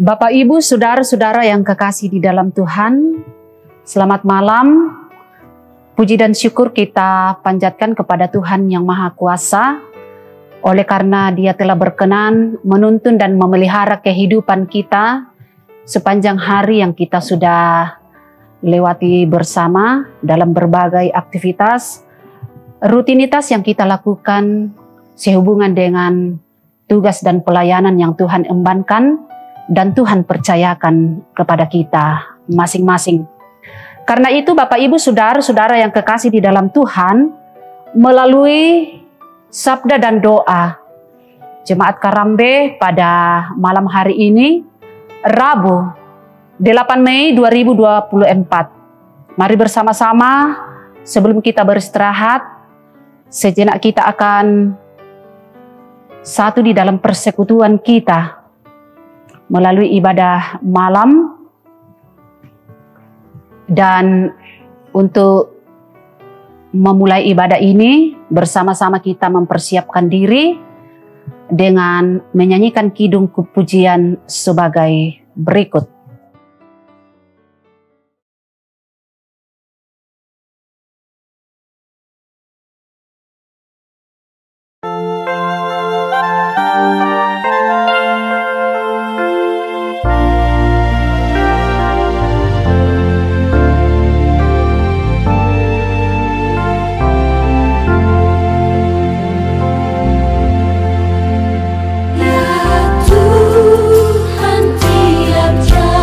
Bapak, Ibu, saudara-saudara yang kekasih di dalam Tuhan, selamat malam. Puji dan syukur kita panjatkan kepada Tuhan yang Maha Kuasa, oleh karena Dia telah berkenan menuntun dan memelihara kehidupan kita sepanjang hari yang kita sudah lewati bersama dalam berbagai aktivitas, rutinitas yang kita lakukan sehubungan dengan tugas dan pelayanan yang Tuhan embankan dan Tuhan percayakan kepada kita masing-masing. Karena itu Bapak, Ibu, saudara-saudara yang kekasih di dalam Tuhan, melalui sabda dan doa Jemaat Karambe pada malam hari ini, Rabu 8 Mei 2024. Mari bersama-sama sebelum kita beristirahat, sejenak kita akan satu di dalam persekutuan kita melalui ibadah malam. Dan untuk memulai ibadah ini, bersama-sama kita mempersiapkan diri dengan menyanyikan kidung pujian sebagai berikut. Tuhan tiap jam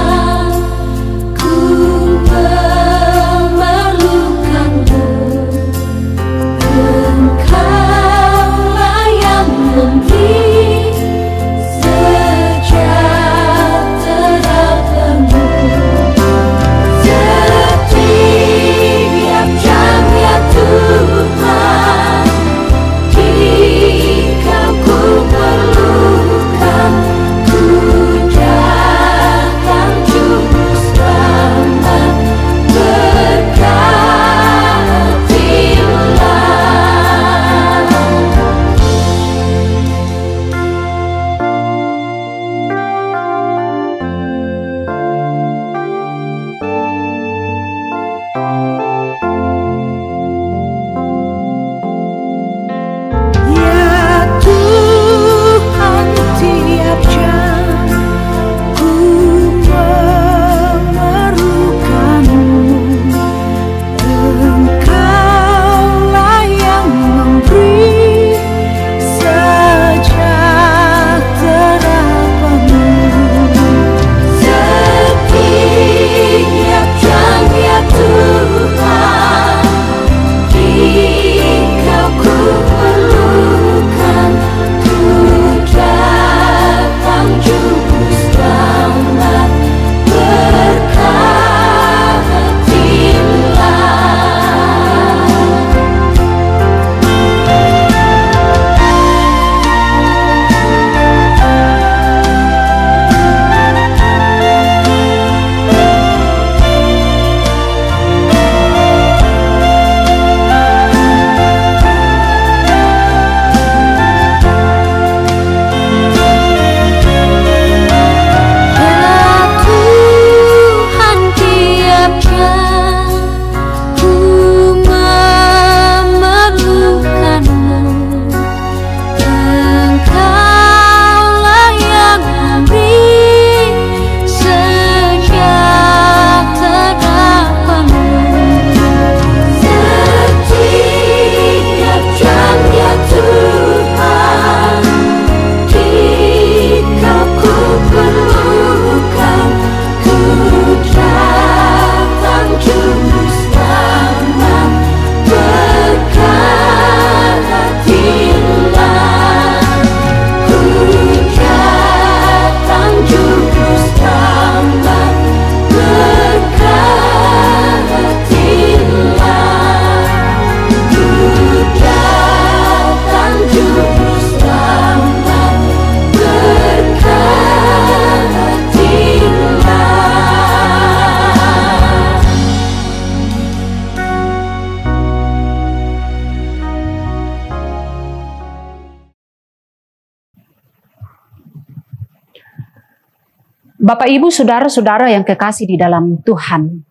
Bapak, Ibu, saudara-saudara yang kekasih di dalam Tuhan,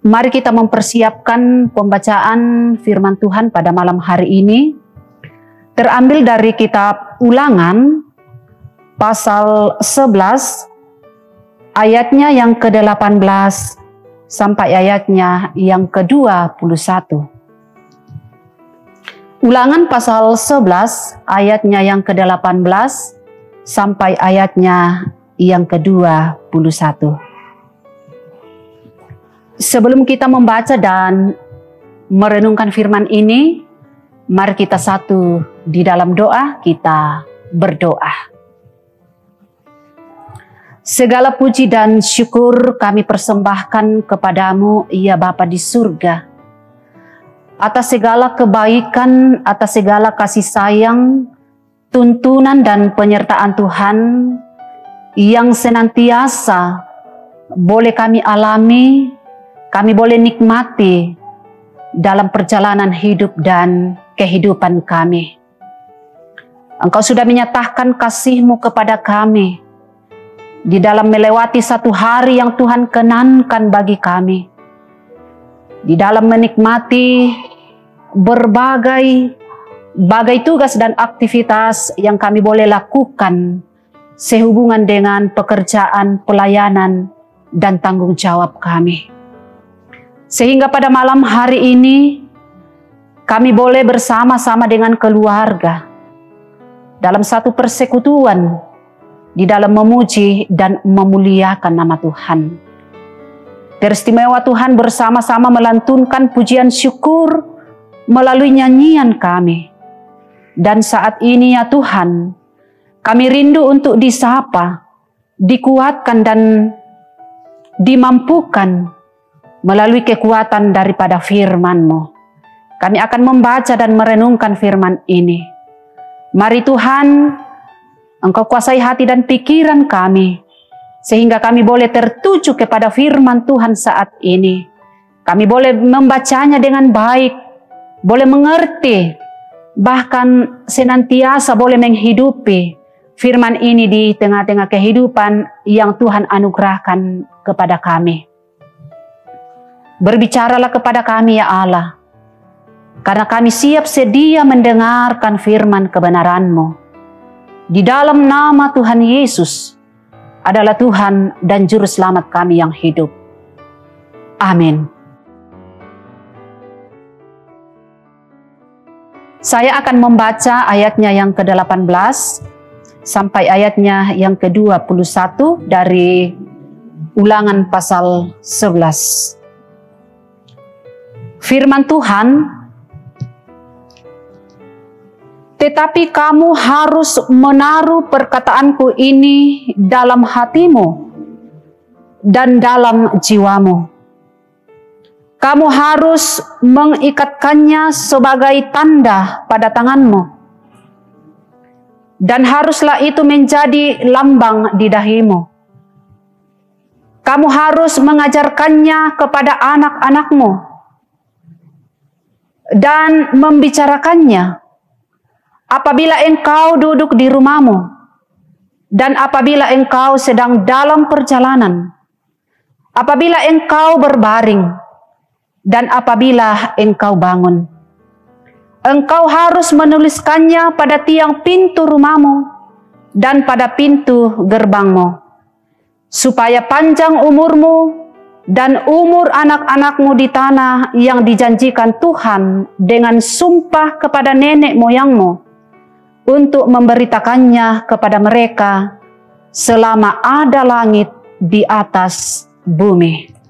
mari kita mempersiapkan pembacaan firman Tuhan pada malam hari ini, terambil dari kitab Ulangan pasal 11 ayatnya yang ke-18 sampai ayatnya yang ke-21. Ulangan pasal 11 ayatnya yang ke-18 sampai ayatnya yang ke-21. Sebelum kita membaca dan merenungkan firman ini, mari kita satu di dalam doa, kita berdoa. Segala puji dan syukur kami persembahkan kepadamu, ya Bapa di surga, atas segala kebaikan, atas segala kasih sayang, tuntunan dan penyertaan Tuhan yang senantiasa boleh kami alami, kami boleh nikmati dalam perjalanan hidup dan kehidupan kami. Engkau sudah menyatakan kasih-Mu kepada kami di dalam melewati satu hari yang Tuhan kenankan bagi kami, di dalam menikmati berbagai tugas dan aktivitas yang kami boleh lakukan sehubungan dengan pekerjaan, pelayanan, dan tanggung jawab kami. Sehingga pada malam hari ini kami boleh bersama-sama dengan keluarga dalam satu persekutuan di dalam memuji dan memuliakan nama Tuhan. Teristimewa Tuhan bersama-sama melantunkan pujian syukur melalui nyanyian kami. Dan saat ini ya Tuhan, kami rindu untuk disapa, dikuatkan dan dimampukan melalui kekuatan daripada firman-Mu. Kami akan membaca dan merenungkan firman ini. Mari Tuhan, Engkau kuasai hati dan pikiran kami, sehingga kami boleh tertuju kepada firman Tuhan saat ini. Kami boleh membacanya dengan baik, boleh mengerti, bahkan senantiasa boleh menghidupi firman ini di tengah-tengah kehidupan yang Tuhan anugerahkan kepada kami. Berbicaralah kepada kami ya Allah, karena kami siap sedia mendengarkan firman kebenaran-Mu. Di dalam nama Tuhan Yesus adalah Tuhan dan Juru Selamat kami yang hidup. Amin. Saya akan membaca ayatnya yang ke-18 sampai ayatnya yang ke-21 dari Ulangan pasal 11. Firman Tuhan, tetapi kamu harus menaruh perkataanku ini dalam hatimu dan dalam jiwamu. Kamu harus mengikatkannya sebagai tanda pada tanganmu, dan haruslah itu menjadi lambang di dahimu. Kamu harus mengajarkannya kepada anak-anakmu dan membicarakannya apabila engkau duduk di rumahmu dan apabila engkau sedang dalam perjalanan, apabila engkau berbaring, dan apabila engkau bangun. Engkau harus menuliskannya pada tiang pintu rumahmu dan pada pintu gerbangmu, supaya panjang umurmu dan umur anak-anakmu di tanah yang dijanjikan Tuhan dengan sumpah kepada nenek moyangmu, untuk memberitakannya kepada mereka selama ada langit di atas bumi.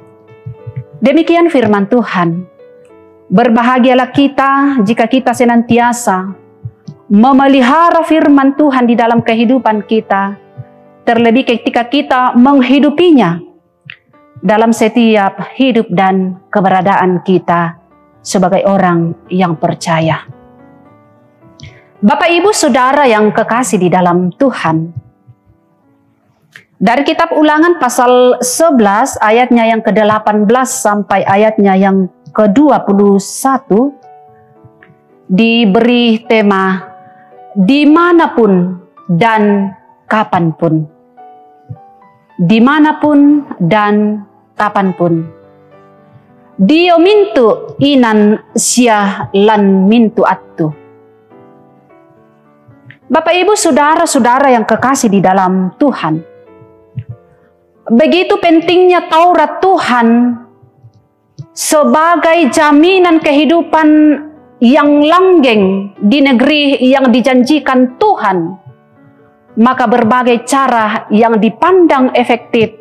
Demikian firman Tuhan. Berbahagialah kita jika kita senantiasa memelihara firman Tuhan di dalam kehidupan kita, terlebih ketika kita menghidupinya dalam setiap hidup dan keberadaan kita sebagai orang yang percaya. Bapak, Ibu, Saudara yang kekasih di dalam Tuhan, dari kitab Ulangan pasal 11 ayatnya yang ke-18 sampai ayatnya yang ke-21 diberi tema dimanapun dan kapanpun. dimanapun dan kapanpun. Dio mintu inan sia lan mintu attu. Bapak Ibu saudara-saudara yang kekasih di dalam Tuhan, begitu pentingnya Taurat Tuhan sebagai jaminan kehidupan yang langgeng di negeri yang dijanjikan Tuhan, maka berbagai cara yang dipandang efektif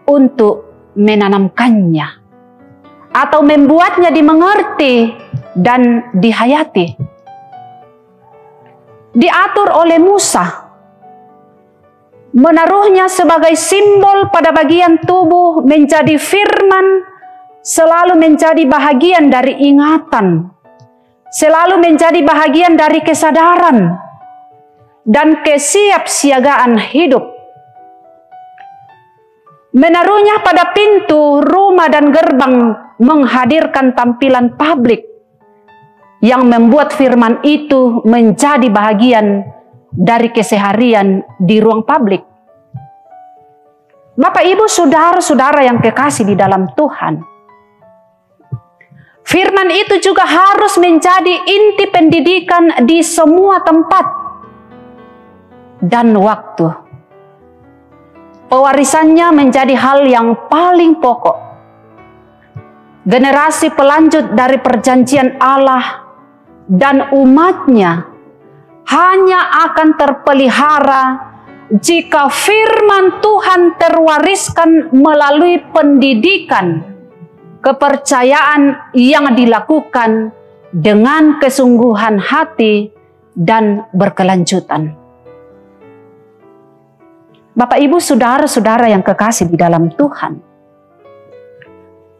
untuk menanamkannya atau membuatnya dimengerti dan dihayati diatur oleh Musa, menaruhnya sebagai simbol pada bagian tubuh menjadi firman, selalu menjadi bahagian dari ingatan, selalu menjadi bahagian dari kesadaran dan kesiapsiagaan hidup. Menaruhnya pada pintu, rumah dan gerbang menghadirkan tampilan publik yang membuat firman itu menjadi bahagian dari keseharian di ruang publik. Bapak Ibu saudara-saudara yang kekasih di dalam Tuhan, firman itu juga harus menjadi inti pendidikan di semua tempat dan waktu. Pewarisannya menjadi hal yang paling pokok. Generasi pelanjut dari perjanjian Allah dan umatnya hanya akan terpelihara jika firman Tuhan terwariskan melalui pendidikan, kepercayaan yang dilakukan dengan kesungguhan hati dan berkelanjutan. Bapak Ibu saudara-saudara yang kekasih di dalam Tuhan,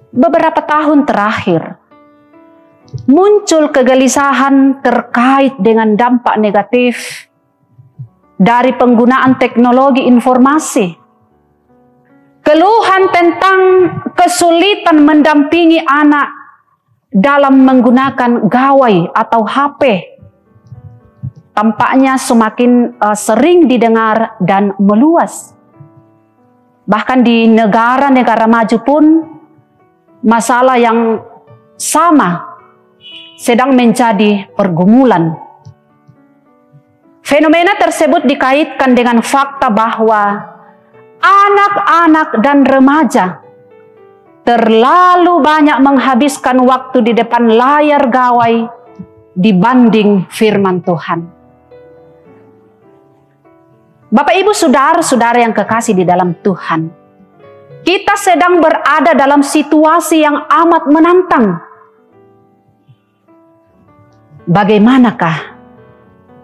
beberapa tahun terakhir muncul kegelisahan terkait dengan dampak negatif dari penggunaan teknologi informasi. Keluhan tentang kesulitan mendampingi anak dalam menggunakan gawai atau HP tampaknya semakin sering didengar dan meluas. Bahkan di negara-negara maju pun masalah yang sama sedang menjadi pergumulan. Fenomena tersebut dikaitkan dengan fakta bahwa anak-anak dan remaja terlalu banyak menghabiskan waktu di depan layar gawai dibanding firman Tuhan. Bapak Ibu saudara-saudara yang kekasih di dalam Tuhan, kita sedang berada dalam situasi yang amat menantang. Bagaimanakah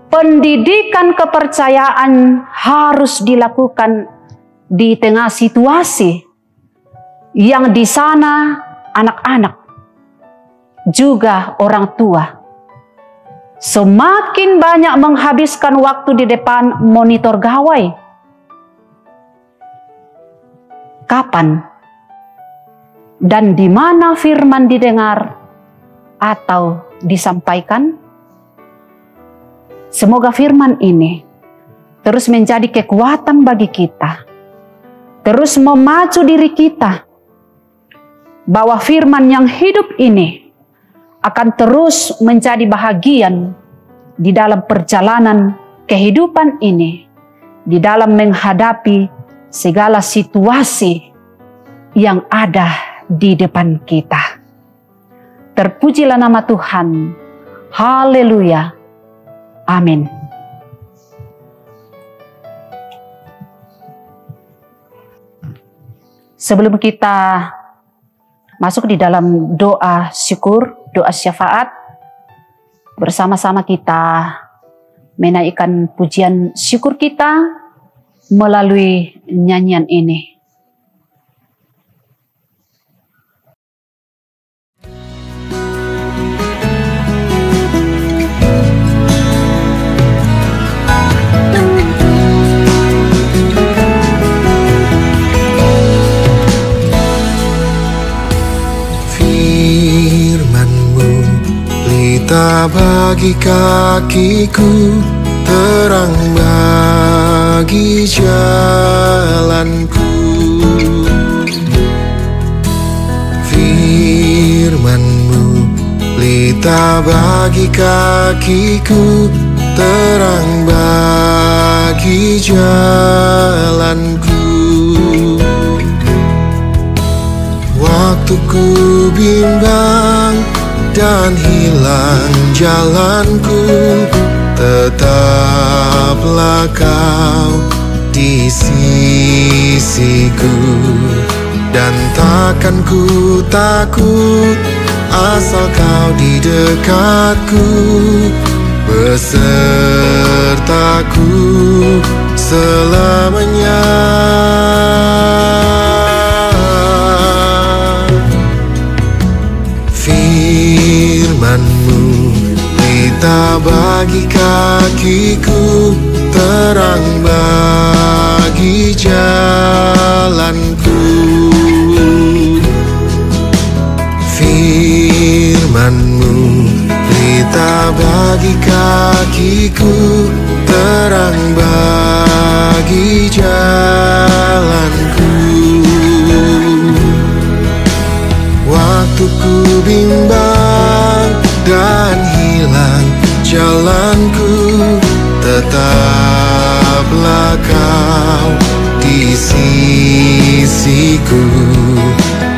pendidikan kepercayaan harus dilakukan di tengah situasi yang di sana anak-anak juga orang tua semakin banyak menghabiskan waktu di depan monitor gawai? Kapan dan di mana firman didengar atau disampaikan? Semoga firman ini terus menjadi kekuatan bagi kita, terus memacu diri kita, bahwa firman yang hidup ini akan terus menjadi bahagian di dalam perjalanan kehidupan ini, di dalam menghadapi segala situasi yang ada di depan kita. Terpujilah nama Tuhan. Haleluya. Amin. Sebelum kita masuk di dalam doa syukur, doa syafaat, bersama-sama kita menaikkan pujian syukur kita melalui nyanyian ini. Bagi kakiku, terang bagi jalanku. Firman-Mu pelita bagi kakiku, terang bagi jalanku. Waktu ku bimbang dan hilang jalanku, tetaplah Kau di sisiku. Dan takkan ku takut asal Kau di dekatku, besertaku selamanya. Firman-Mu pelita bagi kakiku, terang bagi jalanku. Firman-Mu pelita bagi kakiku, terang bagi jalanku. Waktu ku bimbang dan hilang jalanku, tetaplah Kau di sisiku.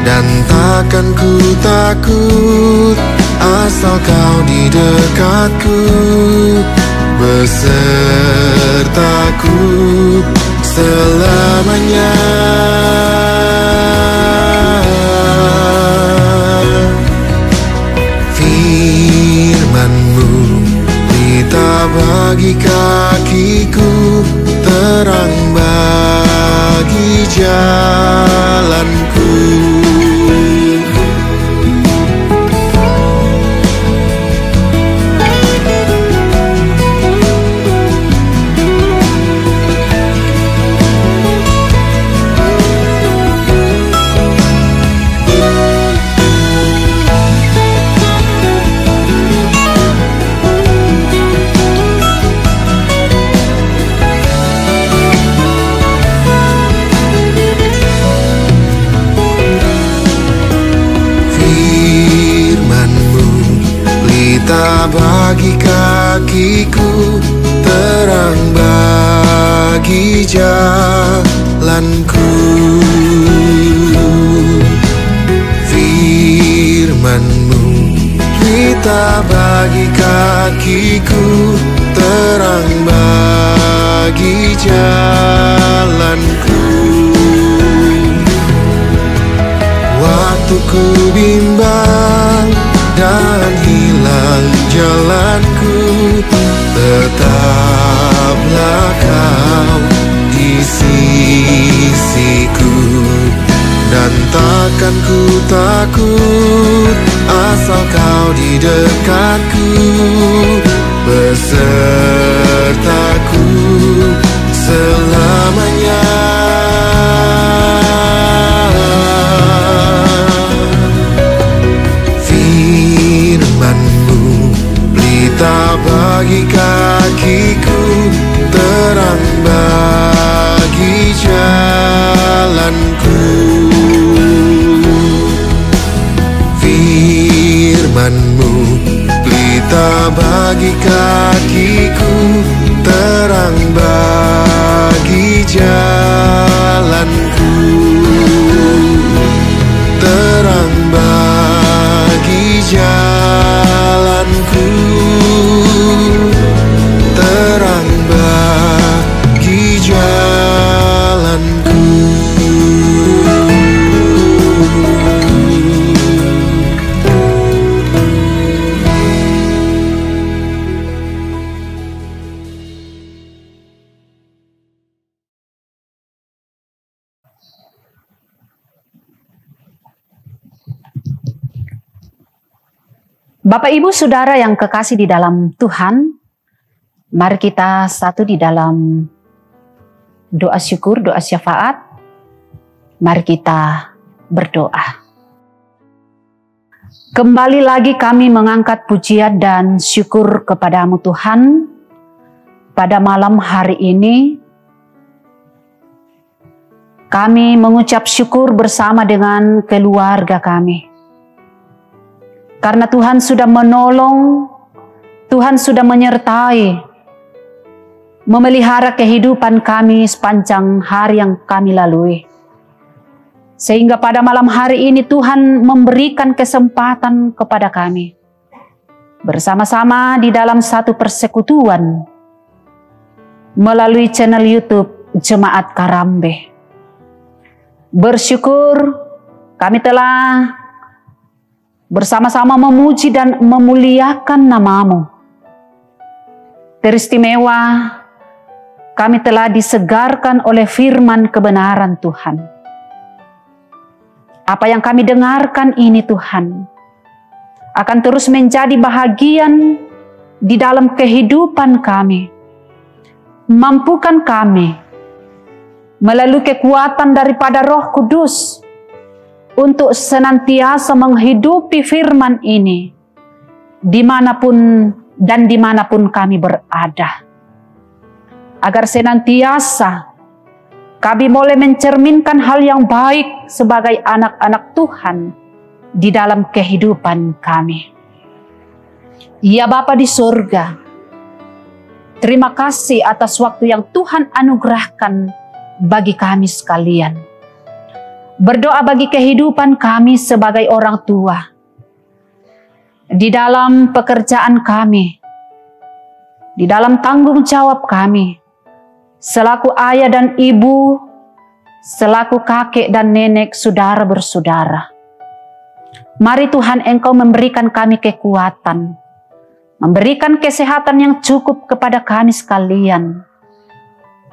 Dan takkan ku takut asal Kau di dekatku, besertaku selamanya. Firman-Mu pelita bagi kakiku, terang bagi jalanku. Pelita bagi kakiku, terang bagi jalanku. Firman-Mu pelita bagi kakiku, terang bagi jalanku. Waktu ku bimbang dan hilang jalanku, tetaplah Kau di sisiku. Dan takkan ku takut asal Kau di dekatku, besertaku selamanya. Firman-Mu pelita bagi kakiku, terang bagi jalanku. Firman-Mu pelita bagi kakiku, terang bagi jalanku. Terang bagi jalanku, terang bagi jalanku. Bapak Ibu Saudara yang kekasih di dalam Tuhan, mari kita satu di dalam doa syukur, doa syafaat. Mari kita berdoa. Kembali lagi kami mengangkat pujian dan syukur kepadamu Tuhan. Pada malam hari ini, kami mengucap syukur bersama dengan keluarga kami. Karena Tuhan sudah menolong, Tuhan sudah menyertai, memelihara kehidupan kami sepanjang hari yang kami lalui. Sehingga pada malam hari ini Tuhan memberikan kesempatan kepada kami bersama-sama di dalam satu persekutuan melalui channel YouTube Jemaat Karambe. Bersyukur kami telah bersama-sama memuji dan memuliakan nama-Mu. Teristimewa kami telah disegarkan oleh firman kebenaran Tuhan. Apa yang kami dengarkan ini Tuhan akan terus menjadi bahagian di dalam kehidupan kami. Mampukan kami melalui kekuatan daripada Roh Kudus untuk senantiasa menghidupi firman ini dimanapun dan dimanapun kami berada. Agar senantiasa kami boleh mencerminkan hal yang baik sebagai anak-anak Tuhan di dalam kehidupan kami. Ya Bapa di surga, terima kasih atas waktu yang Tuhan anugerahkan bagi kami sekalian. Berdoa bagi kehidupan kami sebagai orang tua. Di dalam pekerjaan kami, di dalam tanggung jawab kami, selaku ayah dan ibu, selaku kakek dan nenek, saudara bersaudara. Mari Tuhan Engkau memberikan kami kekuatan, memberikan kesehatan yang cukup kepada kami sekalian,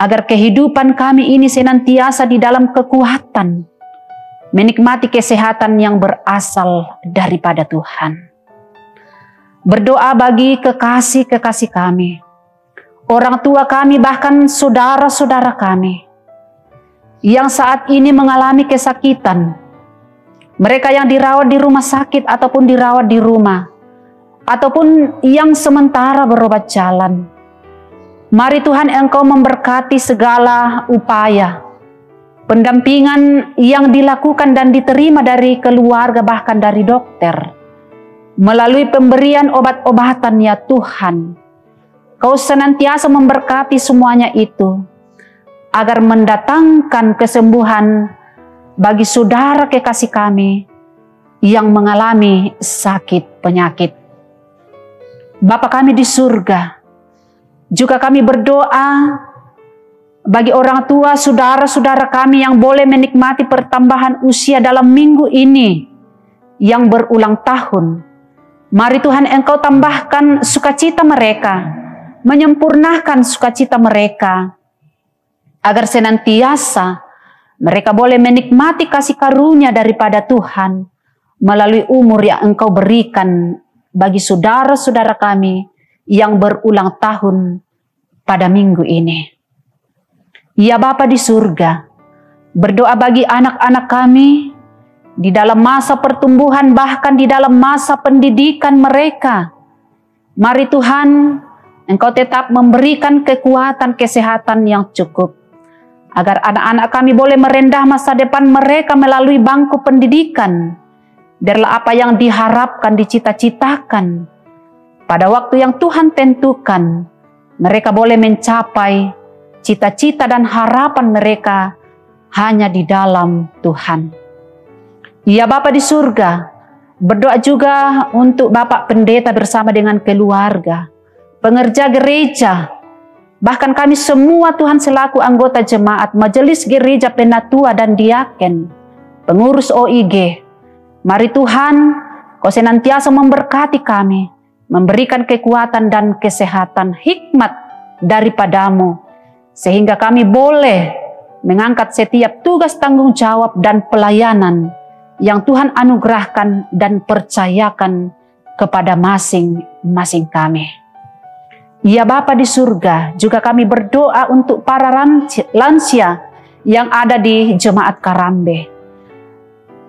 agar kehidupan kami ini senantiasa di dalam kekuatan, menikmati kesehatan yang berasal daripada Tuhan. Berdoa bagi kekasih-kekasih kami, orang tua kami, bahkan saudara-saudara kami, yang saat ini mengalami kesakitan, mereka yang dirawat di rumah sakit ataupun dirawat di rumah, ataupun yang sementara berobat jalan. Mari Tuhan Engkau memberkati segala upaya, pendampingan yang dilakukan dan diterima dari keluarga bahkan dari dokter. Melalui pemberian obat-obatan ya Tuhan, Kau senantiasa memberkati semuanya itu, agar mendatangkan kesembuhan bagi saudara kekasih kami yang mengalami sakit penyakit. Bapa kami di surga, juga kami berdoa bagi orang tua saudara-saudara kami yang boleh menikmati pertambahan usia dalam minggu ini yang berulang tahun. Mari Tuhan Engkau tambahkan sukacita mereka, menyempurnakan sukacita mereka, agar senantiasa mereka boleh menikmati kasih karunia daripada Tuhan melalui umur yang Engkau berikan bagi saudara-saudara kami yang berulang tahun pada minggu ini. Ya Bapa di surga, berdoa bagi anak-anak kami di dalam masa pertumbuhan, bahkan di dalam masa pendidikan mereka. Mari Tuhan, Engkau tetap memberikan kekuatan kesehatan yang cukup, agar anak-anak kami boleh merendah masa depan mereka melalui bangku pendidikan. Biarlah apa yang diharapkan, dicita-citakan, pada waktu yang Tuhan tentukan, mereka boleh mencapai cita-cita dan harapan mereka hanya di dalam Tuhan. Ya Bapa di surga, berdoa juga untuk Bapak Pendeta bersama dengan keluarga, pengerja gereja, bahkan kami semua Tuhan selaku anggota jemaat, majelis gereja, penatua dan diaken, pengurus OIG. Mari Tuhan, Kau senantiasa memberkati kami, memberikan kekuatan dan kesehatan, hikmat daripada-Mu, sehingga kami boleh mengangkat setiap tugas tanggung jawab dan pelayanan yang Tuhan anugerahkan dan percayakan kepada masing-masing kami. Ya Bapa di surga, juga kami berdoa untuk para lansia yang ada di Jemaat Karambe.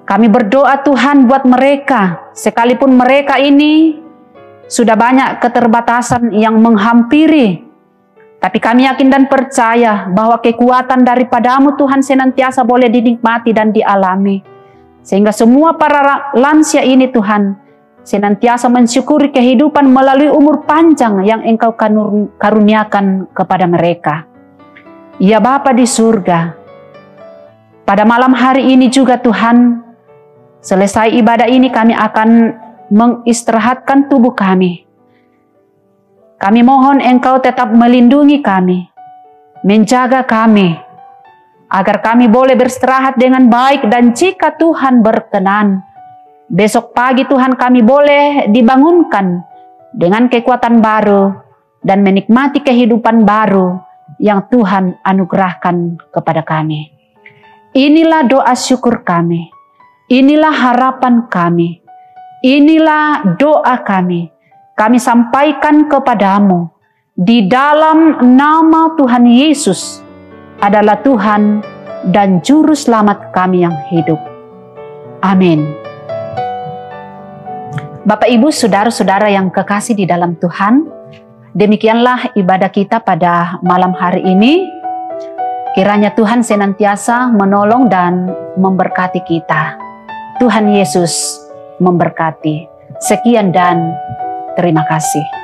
Kami berdoa Tuhan buat mereka, sekalipun mereka ini sudah banyak keterbatasan yang menghampiri, Tapi kami yakin dan percaya bahwa kekuatan daripadamu Tuhan senantiasa boleh dinikmati dan dialami. Sehingga semua para lansia ini Tuhan senantiasa mensyukuri kehidupan melalui umur panjang yang Engkau karuniakan kepada mereka. Ya Bapa di surga, pada malam hari ini juga Tuhan, selesai ibadah ini kami akan mengistirahatkan tubuh kami. Kami mohon Engkau tetap melindungi kami, menjaga kami, agar kami boleh beristirahat dengan baik, dan jika Tuhan berkenan, besok pagi Tuhan kami boleh dibangunkan dengan kekuatan baru dan menikmati kehidupan baru yang Tuhan anugerahkan kepada kami. Inilah doa syukur kami, inilah harapan kami, inilah doa kami. Kami sampaikan kepadamu di dalam nama Tuhan Yesus adalah Tuhan dan Juru Selamat kami yang hidup. Amin. Bapak, Ibu, saudara-saudara yang kekasih di dalam Tuhan, demikianlah ibadah kita pada malam hari ini. Kiranya Tuhan senantiasa menolong dan memberkati kita. Tuhan Yesus memberkati. Sekian dan terima kasih.